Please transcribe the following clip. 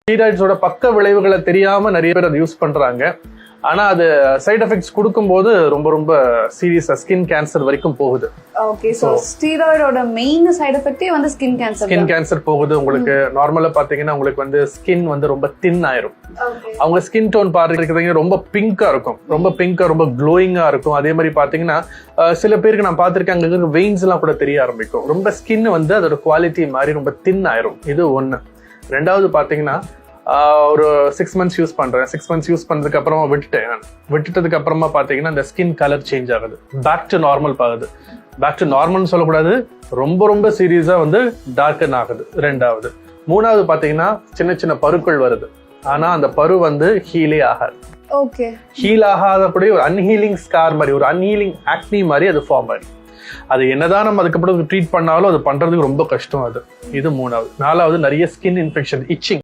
ஸ்டீராய்ட்ஸோட பக்க விளைவுகளை தெரியாம நிறைய பேர் அதை யூஸ் பண்றாங்க. ஆனா அது சைடு எஃபெக்ட்ஸ் கொடுக்கும்போது ரொம்ப ரொம்ப சீரியஸா ஸ்கின் கேன்சர் வரைக்கும் போகுது. ஓகே, சோ ஸ்டீராய்டோட மெயின் சைடு எஃபெக்ட்டே வந்து ஸ்கின் கேன்சர் போகுது. உங்களுக்கு நார்மலா பாத்தீங்கன்னா உங்களுக்கு வந்து ஸ்கின் வந்து ரொம்ப தின் ஆயிரும். அவங்க ஸ்கின் டோன் பாத்துக்கிறீங்க ரொம்ப பிங்கா இருக்கும், ரொம்ப க்ளோயிங்கா இருக்கும். அதே மாதிரி பாத்தீங்கன்னா சில பேருக்கு நான் பாத்திருக்கேன், அங்க வெயின்ஸ் எல்லாம் கூட தெரிய ஆரம்பிக்கும். ரொம்ப ஸ்கின் வந்து அதோட குவாலிட்டி மாதிரி ரொம்ப தின் ஆயிரும். இது ஒண்ணு. ரெண்டாவது பாத்தீங்கன்னா ஒரு 6 months யூஸ் பண்றேன். 6 months யூஸ் பண்ணதுக்கு அப்புறமா விட்டுட்டதுக்கு அப்புறமா பாத்தீங்கன்னா இந்த ஸ்கின் கலர் சேஞ்ச் ஆகுது, பேக் டு நார்மல் ஆகுது. பேக் டு நார்மல்னு சொல்லக்கூடாது, ரொம்ப சீரியஸா வந்து டார்க்கன் ஆகுது. ரெண்டாவது. மூணாவது பாத்தீங்கன்னா சின்ன சின்ன பருக்கள் வருது, ஆனா அந்த பரு வந்து ஹீலே ஆகாது. ஓகே, ஹீல் ஆகாதபடி ஒரு அன்ஹீலிங் ஸ்கார் மாதிரி, ஒரு அன்ஹீலிங் ஆக்னி மாதிரி அது ஃபார்ம் ஆயிடும். அது என்னதான் நம்ம அதுக்கப்புறம் ட்ரீட் பண்ணாலும் அது பண்றதுக்கு ரொம்ப கஷ்டம் அது. இது மூணாவது. நாலாவது, நிறைய ஸ்கின் இன்ஃபெக்ஷன், இச்சிங்.